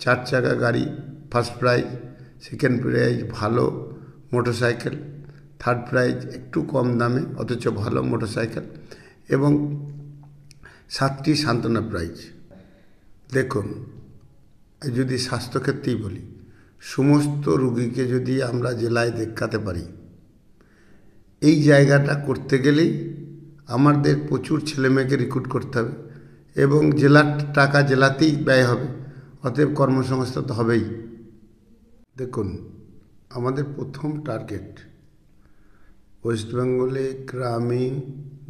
চার চাকা গাড়ি ফার্স্ট প্রাইজ, সেকেন্ড প্রাইজ ভালো মোটরসাইকেল, থার্ড প্রাইজ একটু কম দামে অথচ ভালো মোটরসাইকেল এবং 7টি সান্ত্বনা প্রাইজ। দেখুন, যদি স্বাস্থ্যক্ষেত্রেই বলি, সমস্ত রুগীকে যদি আমরা জেলায় দেখাতে পারি, এই জায়গাটা করতে গেলেই আমাদের প্রচুর ছেলেমেয়েকে রিক্রুট করতে হবে এবং জেলার টাকা জেলাতেই ব্যয় হবে, অতএব কর্মসংস্থান তো হবেই। দেখুন, আমাদের প্রথম টার্গেট ওয়েস্ট বেঙ্গলে গ্রামীণ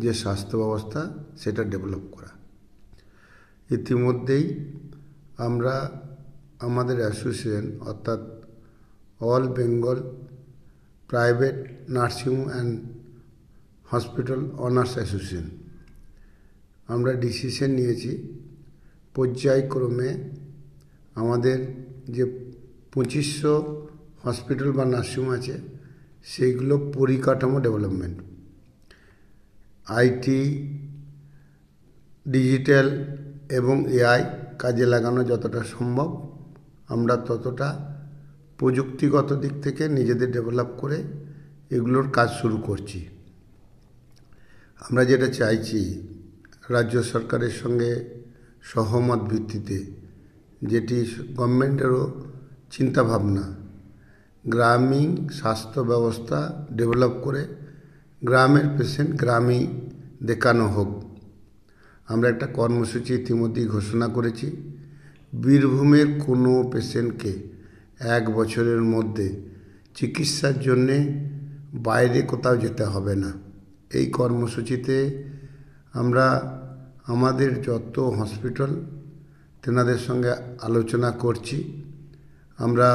যে স্বাস্থ্য ব্যবস্থা সেটা ডেভেলপ করা। ইতিমধ্যেই আমরা আমাদের অ্যাসোসিয়েশন অর্থাৎ all Bengal private nursing and hospital honours association আমরা ডিসিশন নিয়েছি পর্যায়ক্রমে আমাদের যে 2500 হসপিটাল বা নার্সিংহোম আছে সেইগুলো পরিকাঠামো ডেভেলপমেন্ট, আইটি, ডিজিটাল এবং এআই কাজে লাগানো যতটা সম্ভব আমরা ততটা প্রযুক্তিগত দিক থেকে নিজেদের ডেভেলপ করে এগুলোর কাজ শুরু করছি। আমরা যেটা চাইছি, রাজ্য সরকারের সঙ্গে সহমত ভিত্তিতে, যেটি গভর্নমেন্টেরও চিন্তাভাবনা, গ্রামীণ স্বাস্থ্য ব্যবস্থা ডেভেলপ করে গ্রামের পেশেন্ট গ্রামেই দেখানো হোক। আমরা একটা কর্মসূচি ইতিমধ্যেই ঘোষণা করেছি। বীরভূমের কোনো পেশেন্টকে 1 বছরের মধ্যে চিকিৎসার জন্যে বাইরে কোথাও যেতে হবে না। এই কর্মসূচিতে আমরা আমাদের যত হসপিটাল তেনাদের সঙ্গে আলোচনা করছি। আমরা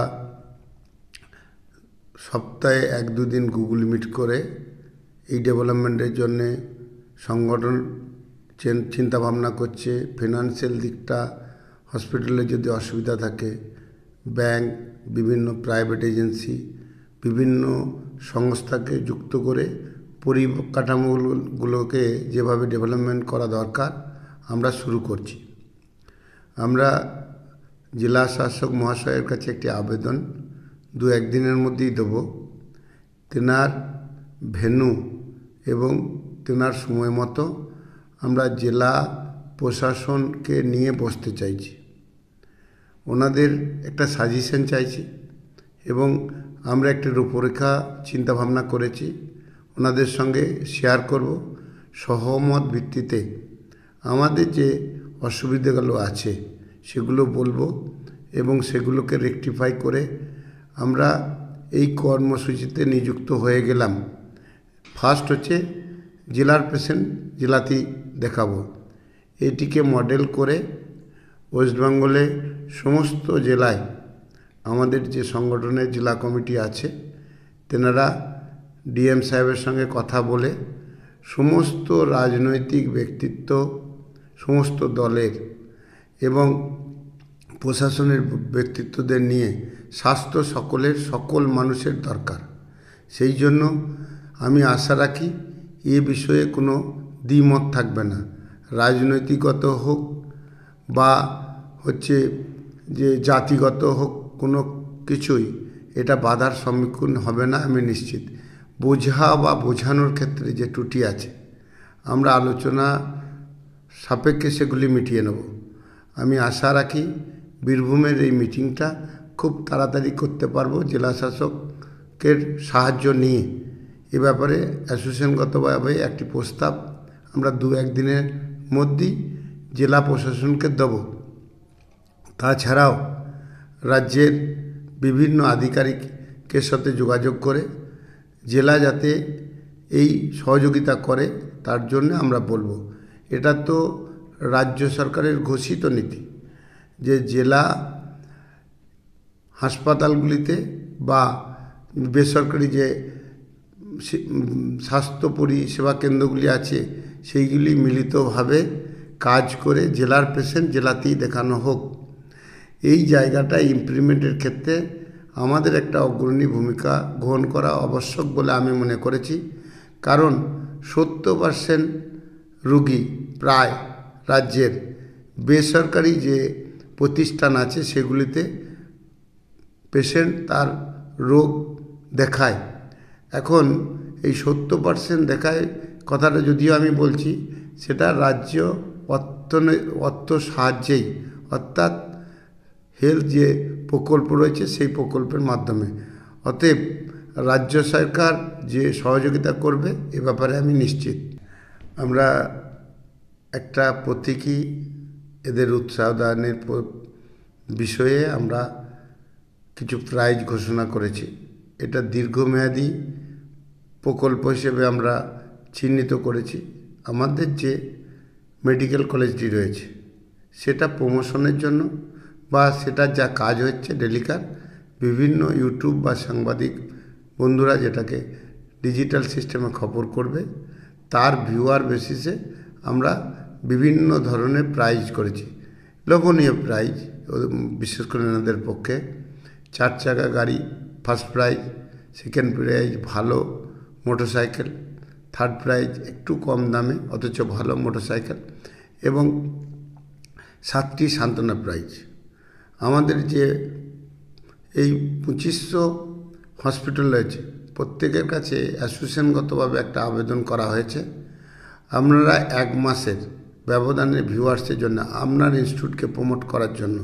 সপ্তাহে 1-2 দিন গুগল মিট করে এই ডেভেলপমেন্টের জন্যে সংগঠন চিন্তাভাবনা করছে। ফিনান্সিয়াল দিকটা হসপিটালে যদি অসুবিধা থাকে, ব্যাংক, বিভিন্ন প্রাইভেট এজেন্সি, বিভিন্ন সংস্থাকে যুক্ত করে পরিকাঠামোগুলোকে যেভাবে ডেভেলপমেন্ট করা দরকার আমরা শুরু করছি। আমরা জেলা শাসক মহাশয়ের কাছে একটি আবেদন 2-1 দিনের মধ্যেই দেব। তেনার ভেন্যু এবং তেনার সময় মতো আমরা জেলা প্রশাসনকে নিয়ে বসতে চাইছি, ওনাদের একটা সাজেশন চাইছি এবং আমরা একটা রূপরেখা চিন্তাভাবনা করেছি, ওনাদের সঙ্গে শেয়ার করব। সহমত ভিত্তিতে আমাদের যে অসুবিধাগুলো আছে সেগুলো বলবো এবং সেগুলোকে রেকটিফাই করে আমরা এই কর্মসূচিতে নিযুক্ত হয়ে গেলাম। ফার্স্ট হচ্ছে জেলার পেশেন্ট জেলাতেই দেখাবো। এটিকে মডেল করে ওয়েস্ট বেঙ্গলে সমস্ত জেলায় আমাদের যে সংগঠনের জেলা কমিটি আছে তেনারা ডিএম সাহেবের সঙ্গে কথা বলে সমস্ত রাজনৈতিক ব্যক্তিত্ব, সমস্ত দলের এবং প্রশাসনের ব্যক্তিত্বদের নিয়ে স্বাস্থ্য সকল মানুষের দরকার। সেই জন্য আমি আশা রাখি এ বিষয়ে কোনো দ্বিমত থাকবে না। রাজনৈতিকগত হোক বা হচ্ছে যে জাতিগত হোক, কোনো কিছুই এটা বাধার সম্মুখীন হবে না আমি নিশ্চিত। বোঝা বা বোঝানোর ক্ষেত্রে যে ত্রুটি আছে আমরা আলোচনা সাপেক্ষে সেগুলি মিটিয়ে নেব। আমি আশা রাখি বীরভূমের এই মিটিংটা খুব তাড়াতাড়ি করতে পারবো জেলা শাসকের সাহায্য নিয়ে। এ ব্যাপারে অ্যাসোসিয়েশনগতভাবে একটি প্রস্তাব আমরা 2-1 দিনের মধ্যেই জেলা প্রশাসনকে দেব। তাছাড়াও রাজ্যের বিভিন্ন আধিকারিকের সাথে যোগাযোগ করে জেলা যাতে এই সহযোগিতা করে তার জন্য আমরা বলবো। এটা তো রাজ্য সরকারের ঘোষিত নীতি যে জেলা হাসপাতালগুলিতে বা বেসরকারি যে স্বাস্থ্য পরিষেবা কেন্দ্রগুলি আছে সেইগুলি মিলিতভাবে কাজ করে জেলার পেশেন্ট জেলাতেই দেখানো হোক। এই জায়গাটা ইমপ্লিমেন্টের ক্ষেত্রে আমাদের একটা অগ্রণী ভূমিকা গ্রহণ করা আবশ্যক বলে আমি মনে করেছি। কারণ 70% রুগী প্রায় রাজ্যের বেসরকারি যে প্রতিষ্ঠান আছে সেগুলিতে পেশেন্ট তার রোগ দেখায়। এখন এই 70% দেখায় কথাটা যদিও আমি বলছি, সেটা রাজ্য অর্থ সাহায্যেই, অর্থাৎ হেলথ যে প্রকল্প রয়েছে সেই প্রকল্পের মাধ্যমে। অতএব রাজ্য সরকার যে সহযোগিতা করবে এ ব্যাপারে আমি নিশ্চিত। আমরা একটা প্রতীকী এদের উৎসাহ দানের বিষয়ে আমরা কিছু প্রাইজ ঘোষণা করেছি। এটা দীর্ঘমেয়াদী প্রকল্প হিসেবে আমরা চিহ্নিত করেছি। আমাদের যে মেডিকেল কলেজটি রয়েছে সেটা প্রমোশনের জন্য বা সেটা যা কাজ হচ্ছে ডেলিকার, বিভিন্ন ইউটিউব বা সাংবাদিক বন্ধুরা যেটাকে ডিজিটাল সিস্টেমে খবর করবে, তার ভিউয়ার বেসিসে আমরা বিভিন্ন ধরনের প্রাইজ করেছি। লোভনীয় প্রাইজ, বিশেষ করে এনাদের পক্ষে 4 চাকা গাড়ি ফার্স্ট প্রাইজ, সেকেন্ড প্রাইজ ভালো মোটরসাইকেল, থার্ড প্রাইজ একটু কম দামে অথচ ভালো মোটরসাইকেল, এবং 7টি সান্ত্বনা প্রাইজ। আমাদের যে এই 2500 হসপিটাল রয়েছে প্রত্যেকের কাছে অ্যাসোসিয়েশনগতভাবে একটা আবেদন করা হয়েছে। আপনারা 1 মাসের ব্যবধানে ভিউয়ার্সের জন্য, আপনার ইনস্টিটিউটকে প্রমোট করার জন্য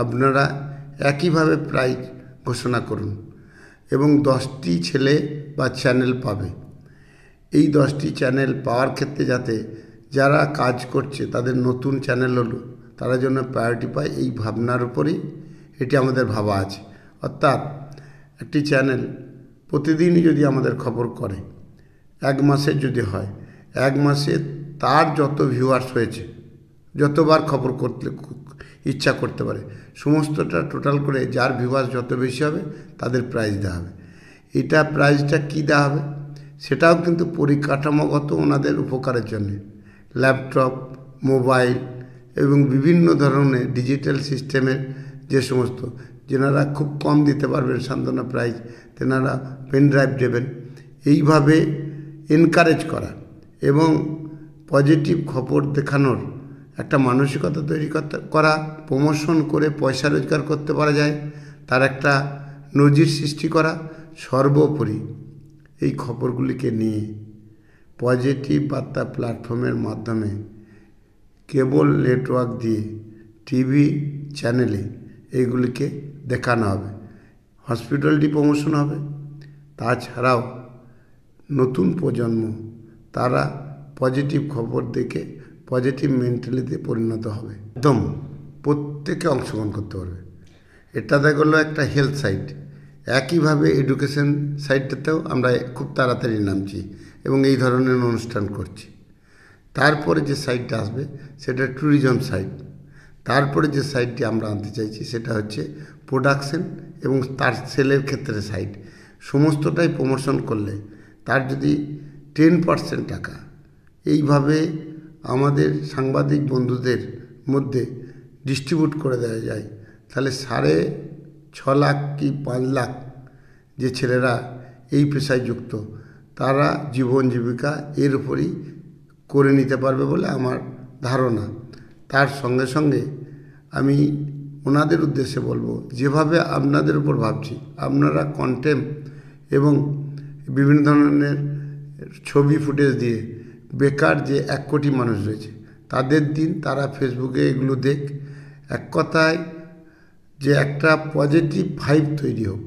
আপনারা একইভাবে প্রাইজ ঘোষণা করুন এবং 10টি ছেলে বা চ্যানেল পাবে। এই 10টি চ্যানেল পাওয়ার ক্ষেত্রে যাতে যারা কাজ করছে তাদের নতুন চ্যানেল হলো তারা যেন প্রায়োরিটি পায়, এই ভাবনার উপরেই এটি আমাদের ভাবা আছে। অর্থাৎ একটি চ্যানেল প্রতিদিনই যদি আমাদের খবর করে, 1 মাসের যদি হয়, 1 মাসে তার যত ভিউয়ার্স হয়েছে, যতবার খবর করতে ইচ্ছা করতে পারে, সমস্তটা টোটাল করে যার ভিউয়ার্স যত বেশি হবে তাদের প্রাইজ দেওয়া হবে। এটা প্রাইজটা কী দেওয়া হবে সেটাও কিন্তু পরিকাঠামোগত ওনাদের উপকারের জন্যে, ল্যাপটপ, মোবাইল এবং বিভিন্ন ধরনের ডিজিটাল সিস্টেমের যে সমস্ত, যেনারা খুব কম দিতে পারবেন সান্ত্বনা প্রাইজ, তেনারা পেন ড্রাইভ দেবেন। এইভাবে এনকারেজ করা এবং পজিটিভ খবর দেখানোর একটা মানসিকতা তৈরি করা, প্রমোশন করে পয়সা রোজগার করতে পারা যায় তার একটা নজির সৃষ্টি করা, সর্বোপরি এই খবরগুলিকে নিয়ে পজিটিভ বার্তা প্ল্যাটফর্মের মাধ্যমে কেবল নেটওয়ার্ক দিয়ে টিভি চ্যানেলে এইগুলিকে দেখানো হবে। হসপিটালটি প্রমোশন হবে, তাছাড়াও নতুন প্রজন্ম তারা পজিটিভ খবর দেখে পজিটিভ মেন্টালিতে পরিণত হবে। একদম প্রত্যেকে অংশগ্রহণ করতে পারবে। এটা দেখা গেলো একটা হেলথ সাইট। একইভাবে এডুকেশন সাইটটাতেও আমরা খুব তাড়াতাড়ি নামছি এবং এই ধরনের অনুষ্ঠান করছি। তারপরে যে সাইটটা আসবে সেটা ট্যুরিজম সাইট। তারপরে যে সাইটটি আমরা আনতে চাইছি সেটা হচ্ছে প্রোডাকশন এবং তার সেলের ক্ষেত্রে সাইট। সমস্তটাই প্রমোশন করলে তার যদি 10% টাকা এইভাবে আমাদের সাংবাদিক বন্ধুদের মধ্যে ডিস্ট্রিবিউট করে দেওয়া যায়, তাহলে 6.5 লাখ কি 5 লাখ যে ছেলেরা এই পেশায় যুক্ত তারা জীবন জীবিকা এর উপরই করে নিতে পারবে বলে আমার ধারণা। তার সঙ্গে সঙ্গে আমি ওনাদের উদ্দেশ্যে বলবো, যেভাবে আপনাদের উপর ভাবছি, আপনারা কন্টেন্ট এবং বিভিন্ন ধরনের ছবি ফুটেজ দিয়ে বেকার যে 1 কোটি মানুষ রয়েছে তাদের দিন তারা ফেসবুকে এগুলো দেখ, এক কথায় যে একটা পজিটিভ ভাইব তৈরি হোক।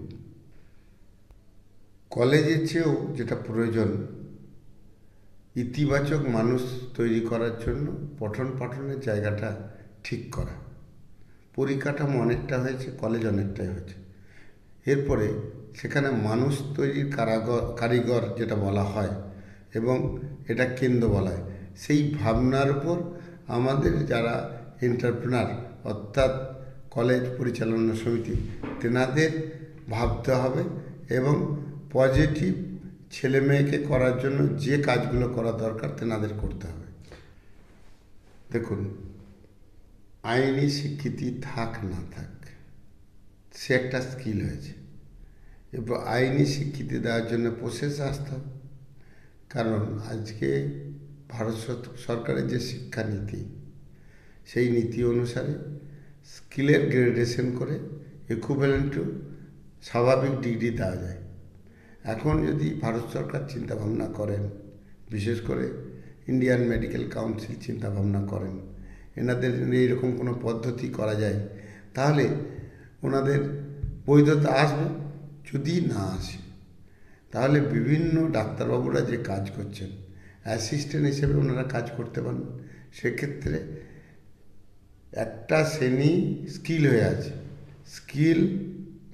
কলেজের চেয়েও যেটা প্রয়োজন, ইতিবাচক মানুষ তৈরি করার জন্য পঠন পাঠনের জায়গাটা ঠিক করা। পরিকাঠামো অনেকটা হয়েছে, কলেজ অনেকটাই হয়েছে। এরপরে সেখানে মানুষ তৈরির কারিগর যেটা বলা হয় এবং এটা কেন্দ্র বলা হয়, সেই ভাবনার উপর আমাদের যারা এন্টারপ্রেনার অর্থাৎ কলেজ পরিচালনা সমিতি তেনাদের ভাবতে হবে এবং পজিটিভ ছেলে মেয়েকে করার জন্য যে কাজগুলো করা দরকার তেনাদের করতে হবে। দেখুন, আইনি স্বীকৃতি থাক না থাক, সে একটা স্কিল হয়েছে। এরপর আইনি স্বীকৃতি দেওয়ার জন্য প্রসেস আসতে হবে। কারণ আজকে ভারত সরকারের যে শিক্ষানীতি, সেই নীতি অনুসারে স্কিলের গ্রেডেশন করে ইকুইভ্যালেন্ট টু স্বাভাবিক ডিগ্রি দেওয়া যায়। এখন যদি ভারত সরকার চিন্তাভাবনা করেন, বিশেষ করে ইন্ডিয়ান মেডিকেল কাউন্সিল চিন্তাভাবনা করেন, এনাদের এইরকম কোনো পদ্ধতি করা যায়, তাহলে ওনাদের বৈধতা আসবে। যদি না আসে, তাহলে বিভিন্ন ডাক্তারবাবুরা যে কাজ করছেন অ্যাসিস্ট্যান্ট হিসেবে ওনারা কাজ করতে পারেন। সেক্ষেত্রে একটা শ্রেণী স্কিল হয়ে আছে, স্কিল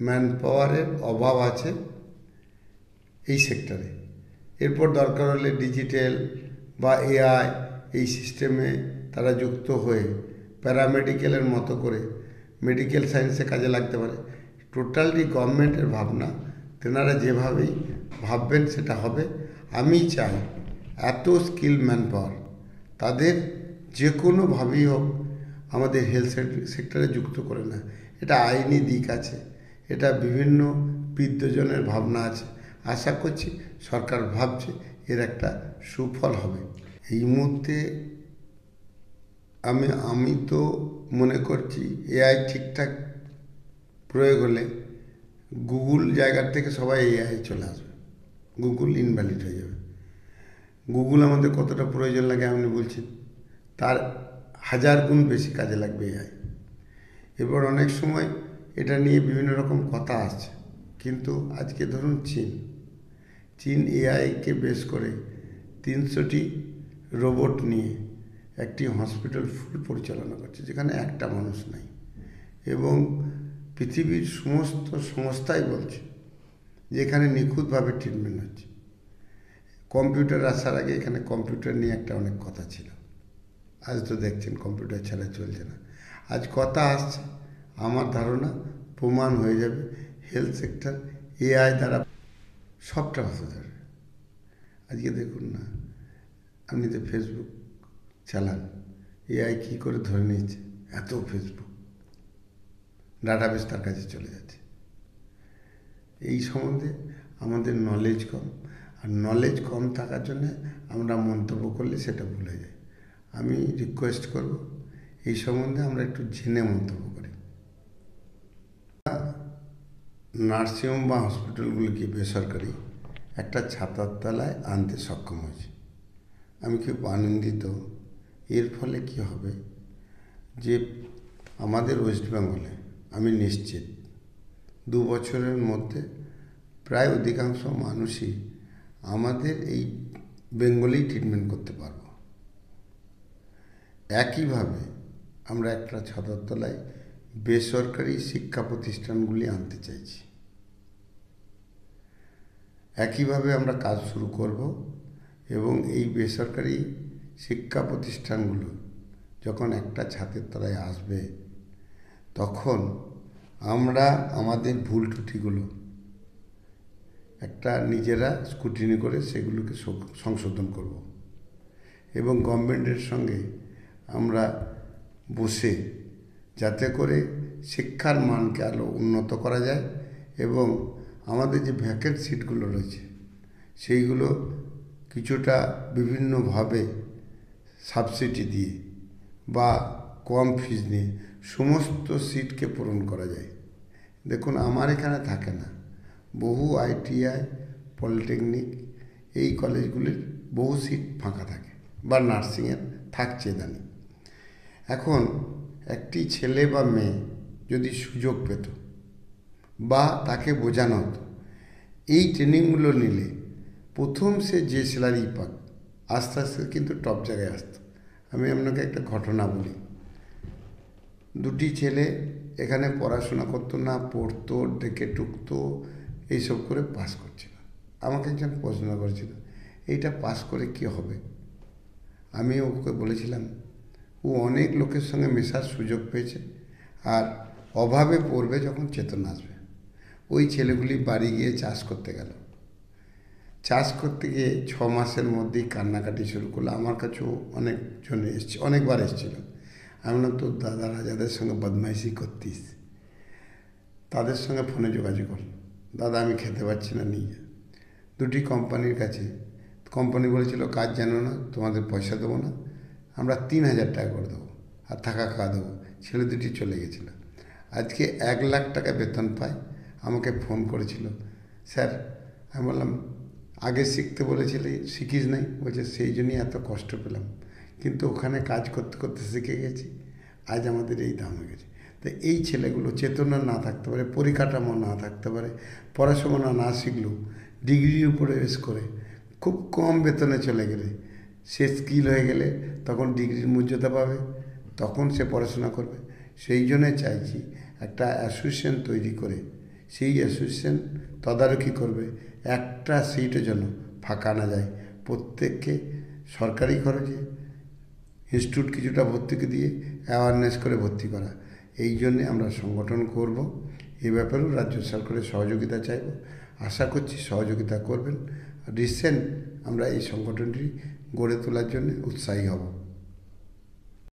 ম্যান পাওয়ারের অভাব আছে এই সেক্টরে। এরপর দরকার হলে ডিজিটাল বা এআই এই সিস্টেমে তারা যুক্ত হয়ে প্যারামেডিক্যালের মতো করে মেডিকেল সায়েন্সে কাজে লাগতে পারে। টোটালি গভর্নমেন্টের ভাবনা, তেনারা যেভাবেই ভাববেন সেটা হবে। আমি চাই এত স্কিল ম্যান পাওয়ার তাদের যে কোনোভাবেই হোক আমাদের হেলথ সেক্টরে যুক্ত করে না। এটা আইনি দিক আছে, এটা বিভিন্ন বিদ্বজনের ভাবনা আছে। আশা করছি সরকার ভাবছে এর একটা সুফল হবে। এই মুহূর্তে আমি তো মনে করছি এআই ঠিকঠাক প্রয়োগ হলে গুগল জায়গার থেকে সবাই এআই চলে আসবে, গুগল ইনভ্যালিড হয়ে যাবে। গুগল আমাদের কতটা প্রয়োজন লাগে আপনি বলছেন, তার 1000 গুণ বেশি কাজে লাগবে এআই। এরপর অনেক সময় এটা নিয়ে বিভিন্ন রকম কথা আসছে, কিন্তু আজকে ধরুন চীন এআইকে বেস করে 300টি রোবট নিয়ে একটি হসপিটাল ফুল পরিচালনা করছে, যেখানে একটা মানুষ নাই। এবং পৃথিবীর সমস্ত সংস্থাই বলছে যে এখানে নিখুঁতভাবে ট্রিটমেন্ট হচ্ছে। কম্পিউটার আসার আগে এখানে কম্পিউটার নিয়ে একটা অনেক কথা ছিল, আজ তো দেখছেন কম্পিউটার ছাড়া চলছে না। আজ কথা আসছে, আমার ধারণা প্রমাণ হয়ে যাবে হেলথ সেক্টর এআই দ্বারা সবটা হতে যাবে। আজকে দেখুন না, আপনি তো ফেসবুক চালান, এআই কী করে ধরে নিয়েছে, এত ফেসবুক ডাটাবেস তার কাছে চলে যাচ্ছে। এই সম্বন্ধে আমাদের নলেজ কম, আর নলেজ কম থাকার জন্য আমরা মন্তব্য করলে সেটা ভুলে যাই। আমি রিকোয়েস্ট করব এই সম্বন্ধে আমরা একটু জেনে মন্তব্য করি। নার্সিংহোম বা হসপিটালগুলিকে বেসরকারি একটা ছাতার তলায় আনতে সক্ষম হয়েছে। আমি খুব আনন্দিত। এর ফলে কি হবে যে আমাদের ওয়েস্ট বেঙ্গলে আমি নিশ্চিত 2 বছরের মধ্যে প্রায় অধিকাংশ মানুষই আমাদের এই বেঙ্গলেই ট্রিটমেন্ট করতে পারব। একইভাবে আমরা একটা ছাতার তলায় বেসরকারি শিক্ষা প্রতিষ্ঠানগুলি আনতে চাইছি। একইভাবে আমরা কাজ শুরু করব এবং এই বেসরকারি শিক্ষা প্রতিষ্ঠানগুলো যখন একটা ছাদের তলায় আসবে, তখন আমরা আমাদের ভুল ত্রুটিগুলো একটা নিজেরা স্ক্রুটিনি করে সেগুলোকে সংশোধন করব এবং গভর্নমেন্টের সঙ্গে আমরা বসে যাতে করে শিক্ষার মানকে আরও উন্নত করা যায় এবং আমাদের যে ভ্যাকেন্ট সিটগুলো রয়েছে সেইগুলো কিছুটা বিভিন্নভাবে সাবসিডি দিয়ে বা কম ফিজ নিয়ে সমস্ত সিটকে পূরণ করা যায়। দেখুন, আমার এখানে থাকে না, বহু আইটিআই, পলিটেকনিক এই কলেজগুলির বহু সিট ফাঁকা থাকে বা নার্সিংয়ের থাকছে ইদানিং। এখন একটি ছেলে বা মেয়ে যদি সুযোগ পেত বা তাকে বোঝানো হতো, এই ট্রেনিংগুলো নিলে প্রথম সে যে স্যালারি পাক আস্তে আস্তে কিন্তু টপ জায়গায় আসতো। আমি আপনাকে একটা ঘটনা বলি। 2টি ছেলে এখানে পড়াশোনা করতো না, পড়তো, ডেকে টুকতো, এইসব করে পাস করছিল। আমাকে একজন প্রশ্ন করেছিল, এইটা পাস করে কী হবে? আমি ওকে বলেছিলাম, ও অনেক লোকের সঙ্গে মেশার সুযোগ পেয়েছে, আর অভাবে পড়বে যখন চেতনা আসবে। ওই ছেলেগুলি বাড়ি গিয়ে চাষ করতে গেল। চাষ করতে গিয়ে 6 মাসের মধ্যেই কান্নাকাটি শুরু করলো। আমার কাছেও অনেকজন এসছে, অনেকবার এসেছিল। আমি বললাম, তোর দাদারা যাদের সঙ্গে বদমাইশি করতিস তাদের সঙ্গে ফোনে যোগাযোগ কর। দাদা, আমি খেতে পাচ্ছি না, নিয়ে যা। 2টি কোম্পানির কাছে, কোম্পানি বলেছিল কাজ জানো না, তোমাদের পয়সা দেবো না, আমরা 3000 টাকা করে দেবো আর থাকা খাওয়া দেবো, ছেলে দুটি চলে গেছিল। আজকে 1 লাখ টাকা বেতন পায়। আমাকে ফোন করেছিল, স্যার। আমি বললাম, আগে শিখতে বলেছিলি, শিখিস নাই? বলছে সেই জন্যই এত কষ্ট পেলাম, কিন্তু ওখানে কাজ করতে করতে শিখে গেছি, আজ আমাদের এই দাম হয়ে গেছে। তো এই ছেলেগুলো চেতনা না থাকতে পারে, পরিকাঠামো না থাকতে পারে, পড়াশোনা না শিখলেও ডিগ্রির উপরে বেশ করে খুব কম বেতনে চলে গেলে, সে স্কিল হয়ে গেলে তখন ডিগ্রির মর্যাদা পাবে, তখন সে পড়াশোনা করবে। সেই জন্যে চাইছি একটা অ্যাসোসিয়েশন তৈরি করে সেই অ্যাসোসিয়েশন তদারকি করবে, একটা সিটও যেন ফাঁকা না যায়। প্রত্যেককে সরকারি খরচে ইনস্টিটিউট কিছুটা ভর্তুকি দিয়ে অ্যাওয়ারনেস করে ভর্তি করা। এই জন্যে আমরা সংগঠন করব। এ ব্যাপারেও রাজ্য সরকারের সহযোগিতা চাইব, আশা করছি সহযোগিতা করবেন। রিসেন্ট আমরা এই সংগঠনটি গড়ে তোলার জন্য উৎসাহী হব।